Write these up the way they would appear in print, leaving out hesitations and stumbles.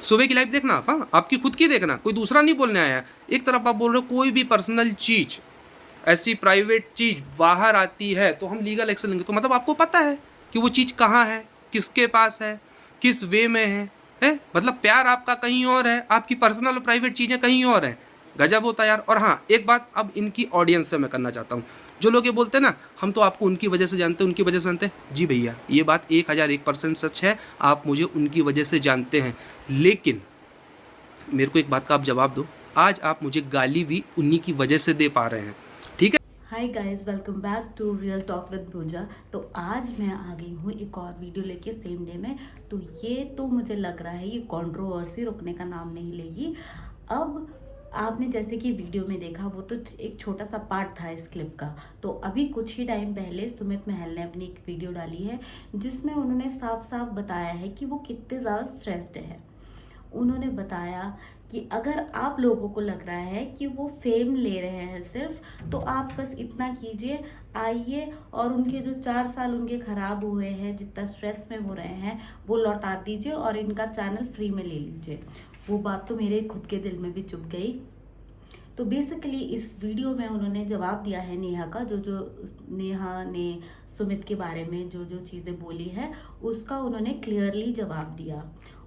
सुबह की लाइव देखना आप, हाँ आपकी खुद की देखना, कोई दूसरा नहीं बोलने आया है। एक तरफ आप बोल रहे हो कोई भी पर्सनल चीज, ऐसी प्राइवेट चीज बाहर आती है तो हम लीगल एक्शन लेंगे, तो मतलब आपको पता है कि वो चीज कहाँ है, किसके पास है, किस वे में है? मतलब प्यार आपका कहीं और है, आपकी पर्सनल और प्राइवेट चीजें कहीं और है। गजब होता है यार। और हाँ एक बात अब इनकी ऑडियंस से मैं करना चाहता हूँ, जो लोग ये बोलते हैं ना हम तो आपको उनकी वजह से जानते हैं, उनकी वजह से जानते हैं, जी भैया ये बात 1001% सच है, आप मुझे उनकी वजह से जानते हैं, लेकिन मेरे को एक बात का आप जवाब दो, आज आप मुझे गाली भी उन्हीं की वजह से दे पा रहे हैं, ठीक है? Hi guys, welcome back to real talk with Pooja. तो आज मैं आ गई हूँ एक और वीडियो लेके सेम डे में। तो ये तो मुझे लग रहा है ये कंट्रोवर्सी रुकने का नाम नहीं लेगी। अब आपने जैसे कि वीडियो में देखा, वो तो एक छोटा सा पार्ट था इस क्लिप का। तो अभी कुछ ही टाइम पहले सुमित महल ने अपनी एक वीडियो डाली है जिसमें उन्होंने साफ साफ बताया है कि वो कितने ज़्यादा स्ट्रेस्ड है। उन्होंने बताया कि अगर आप लोगों को लग रहा है कि वो फेम ले रहे हैं सिर्फ, तो आप बस इतना कीजिए, आइए और उनके जो 4 साल उनके खराब हुए हैं, जितना स्ट्रेस में वो रहे हैं, वो लौटा दीजिए और इनका चैनल फ्री में ले लीजिए। वो बात तो मेरे खुद के दिल में भी चुभ गई। तो बेसिकली इस वीडियो में उन्होंने जवाब दिया है नेहा का, जो जो नेहा ने सुमित के बारे में जो जो चीज़ें बोली है उसका उन्होंने क्लियरली जवाब दिया।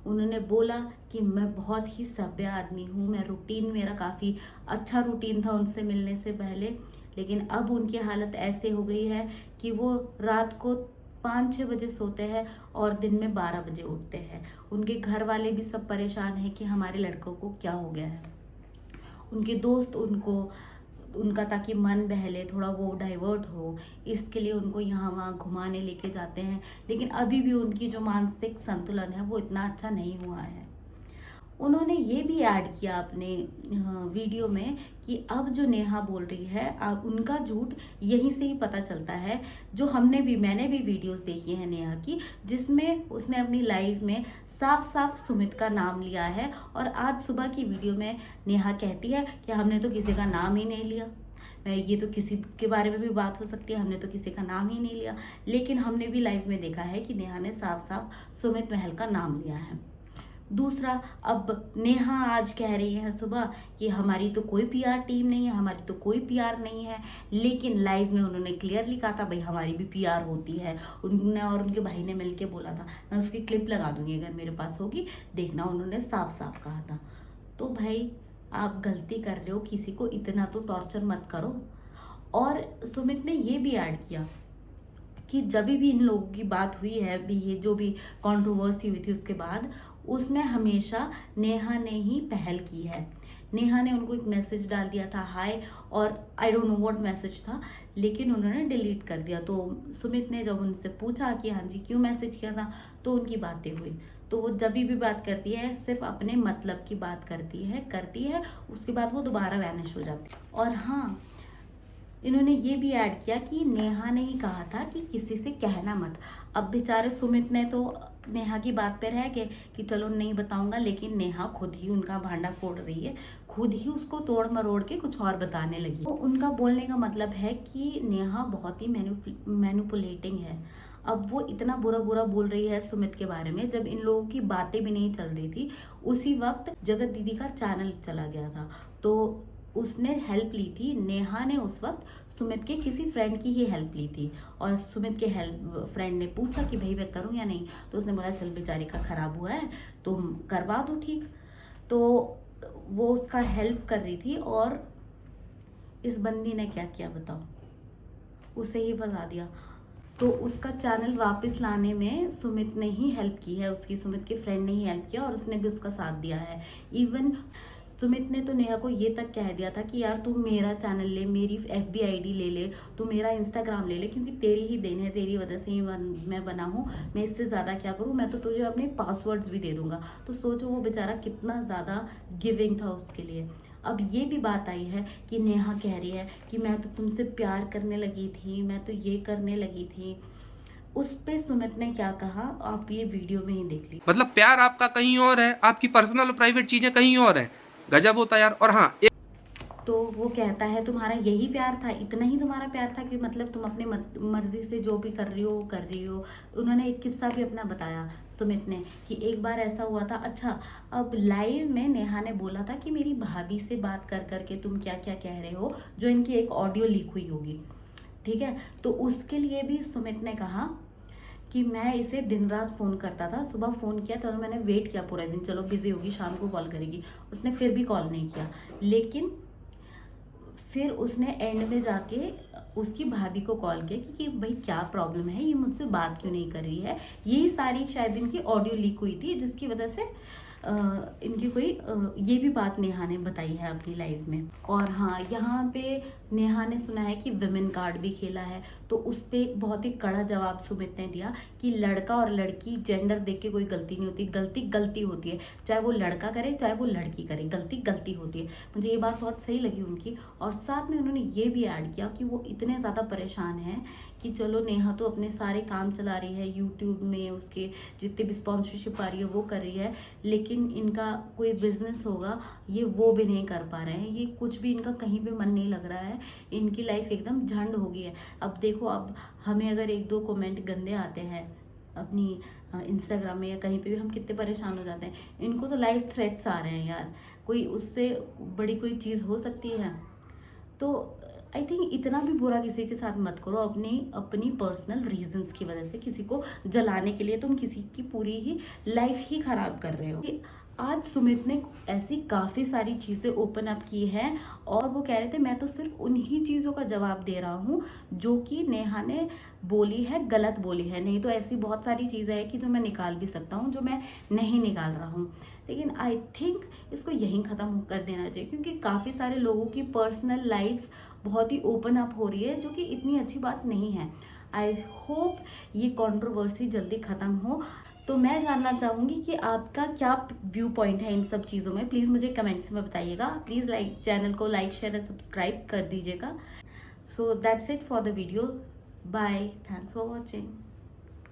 उन्होंने बोला कि मैं बहुत ही सभ्य आदमी हूँ, मैं रूटीन मेरा काफ़ी अच्छा रूटीन था उनसे मिलने से पहले, लेकिन अब उनकी हालत ऐसे हो गई है कि वो रात को 5-6 बजे सोते हैं और दिन में 12 बजे उठते हैं। उनके घर वाले भी सब परेशान हैं कि हमारे लड़कों को क्या हो गया है। उनके दोस्त उनका ताकि मन बहले, थोड़ा वो डाइवर्ट हो, इसके लिए उनको यहाँ वहाँ घुमाने लेके जाते हैं, लेकिन अभी भी उनकी जो मानसिक संतुलन है वो इतना अच्छा नहीं हुआ है। उन्होंने ये भी ऐड किया अपने वीडियो में कि अब जो नेहा बोल रही है, अब उनका झूठ यहीं से ही पता चलता है। जो मैंने भी वीडियोस देखी है नेहा की, जिसमें उसने अपनी लाइफ में साफ साफ सुमित का नाम लिया है, और आज सुबह की वीडियो में नेहा कहती है कि हमने तो किसी का नाम ही नहीं लिया। मैं ये तो किसी के बारे में भी बात हो सकती है, हमने तो किसी का नाम ही नहीं लिया, लेकिन हमने भी लाइव में देखा है कि नेहा ने साफ साफ सुमित महल का नाम लिया है। दूसरा, अब नेहा आज कह रही है सुबह कि हमारी तो कोई पीआर टीम नहीं है, हमारी तो कोई पीआर नहीं है, लेकिन लाइव में उन्होंने क्लियरली कहा था भाई हमारी भी पीआर होती है। उन्होंने और उनके भाई ने मिलके बोला था, मैं उसकी क्लिप लगा दूंगी अगर मेरे पास होगी, देखना, उन्होंने साफ साफ कहा था। तो भाई आप गलती कर रहे हो, किसी को इतना तो टॉर्चर मत करो। और सुमित ने ये भी ऐड किया कि जब भी इन लोगों की बात हुई है, भी ये जो भी कंट्रोवर्सी हुई थी उसके बाद, उसमें हमेशा नेहा ने ही पहल की है। नेहा ने उनको एक मैसेज डाल दिया था हाय, और I don't know what message था, लेकिन उन्होंने डिलीट कर दिया। तो सुमित ने जब उनसे पूछा कि हाँ जी क्यों मैसेज किया था, तो उनकी बातें हुई। तो वो जब भी बात करती है सिर्फ अपने मतलब की बात करती है, उसके बाद वो दोबारा वैनिश हो जाती है। और हाँ, इन्होंने ये भी ऐड किया कि नेहा ने ही कहा था कि किसी से कहना मत। अब बेचारे सुमित ने तो नेहा की बात पे रह गए कि चलो नहीं बताऊंगा, लेकिन नेहा खुद ही उनका भांडा फोड़ रही है, खुद ही उसको तोड़ मरोड़ के कुछ और बताने लगी। तो उनका बोलने का मतलब है कि नेहा बहुत ही मैनिपुलेटिंग है। अब वो इतना बुरा बुरा बोल रही है सुमित के बारे में, जब इन लोगों की बातें भी नहीं चल रही थी, उसी वक्त जगत दीदी का चैनल चला गया था। तो उसने हेल्प ली थी, नेहा ने उस वक्त सुमित के किसी फ्रेंड की ही हेल्प ली थी, और सुमित के हेल्प फ्रेंड ने पूछा कि भाई मैं करूं या नहीं, तो उसने बोला चल बेचारे का खराब हुआ है तो करवा दो ठीक। तो वो उसका हेल्प कर रही थी, और इस बंदी ने क्या किया बताओ, उसे ही फंसा दिया। तो उसका चैनल वापस लाने में सुमित ने ही हेल्प की है, उसकी सुमित के फ्रेंड ने ही हेल्प किया, और उसने भी उसका साथ दिया है। इवन सुमित ने तो नेहा को ये तक कह दिया था कि यार तू मेरा चैनल ले, मेरी FB ID ले ले, तू मेरा इंस्टाग्राम ले ले, क्योंकि तेरी ही देन है, तेरी वजह से ही मैं बना हूँ, मैं इससे ज़्यादा क्या करूँ, मैं तो तुझे अपने पासवर्ड्स भी दे दूंगा। तो सोचो वो बेचारा कितना ज़्यादा गिविंग था उसके लिए। अब ये भी बात आई है कि नेहा कह रही है कि मैं तो तुमसे प्यार करने लगी थी, मैं तो ये करने लगी थी। उस पे सुमित ने क्या कहा, आप ये वीडियो में ही देख लीजिए। मतलब प्यार आपका कहीं और है, आपकी पर्सनल और प्राइवेट चीजें कहीं और है। गजब होता है यार। और हाँ तो वो कहता है तुम्हारा यही प्यार था, इतना ही तुम्हारा प्यार था कि मतलब तुम अपने मर्जी से जो भी कर रही हो वो कर रही हो। उन्होंने एक किस्सा भी अपना बताया सुमित ने कि एक बार ऐसा हुआ था। अच्छा, अब लाइव में नेहा ने बोला था कि मेरी भाभी से बात कर करके तुम क्या क्या कह रहे हो, जो इनकी एक ऑडियो लीक हुई होगी, ठीक है। तो उसके लिए भी सुमित ने कहा कि मैं इसे दिन रात फ़ोन करता था, सुबह फ़ोन किया तो मैंने वेट किया पूरा दिन, चलो बिजी होगी शाम को कॉल करेगी, उसने फिर भी कॉल नहीं किया। लेकिन फिर उसने एंड में जाके उसकी भाभी को कॉल किया कि भाई क्या प्रॉब्लम है, ये मुझसे बात क्यों नहीं कर रही है। यही सारी शायद इनकी ऑडियो लीक हुई थी, जिसकी वजह से इनकी कोई ये भी बात नेहा ने बताई है अपनी लाइव में। और हाँ, यहाँ पे नेहा ने सुना है कि विमेन कार्ड भी खेला है, तो उस पर बहुत ही कड़ा जवाब सुमित ने दिया कि लड़का और लड़की जेंडर देख के कोई गलती नहीं होती, गलती गलती होती है, चाहे वो लड़का करे चाहे वो लड़की करे, गलती गलती होती है। मुझे ये बात बहुत सही लगी उनकी। और साथ में उन्होंने ये भी ऐड किया कि वो इतने ज़्यादा परेशान हैं कि चलो नेहा तो अपने सारे काम चला रही है, यूट्यूब में उसके जितने भी स्पॉन्सरशिप आ रही है वो कर रही है, लेकिन इनका कोई बिजनेस होगा ये वो भी नहीं कर पा रहे हैं, ये कुछ भी इनका कहीं पे मन नहीं लग रहा है, इनकी लाइफ एकदम झंड हो गई है। अब देखो, अब हमें अगर एक दो कमेंट गंदे आते हैं अपनी इंस्टाग्राम में या कहीं पे भी, हम कितने परेशान हो जाते हैं। इनको तो लाइफ थ्रेट्स आ रहे हैं यार, कोई उससे बड़ी कोई चीज़ हो सकती है। तो आई थिंक इतना भी बुरा किसी के साथ मत करो अपनी पर्सनल रीजंस की वजह से, किसी को जलाने के लिए तुम किसी की पूरी ही लाइफ ही खराब कर रहे हो। आज सुमित ने ऐसी काफ़ी सारी चीज़ें ओपन अप की हैं और वो कह रहे थे मैं तो सिर्फ उन्हीं चीज़ों का जवाब दे रहा हूँ जो कि नेहा ने बोली है, गलत बोली है, नहीं तो ऐसी बहुत सारी चीज़ें हैं कि जो मैं निकाल भी सकता हूँ, जो मैं नहीं निकाल रहा हूँ। लेकिन आई थिंक इसको यहीं ख़त्म कर देना चाहिए, क्योंकि काफ़ी सारे लोगों की पर्सनल लाइफ्स बहुत ही ओपन अप हो रही है, जो कि इतनी अच्छी बात नहीं है। आई होप ये कंट्रोवर्सी जल्दी ख़त्म हो। तो मैं जानना चाहूँगी कि आपका क्या व्यू पॉइंट है इन सब चीज़ों में, प्लीज़ मुझे कमेंट्स में बताइएगा। प्लीज़ चैनल को लाइक शेयर और सब्सक्राइब कर दीजिएगा। So that's it for the video, bye, thanks for watching.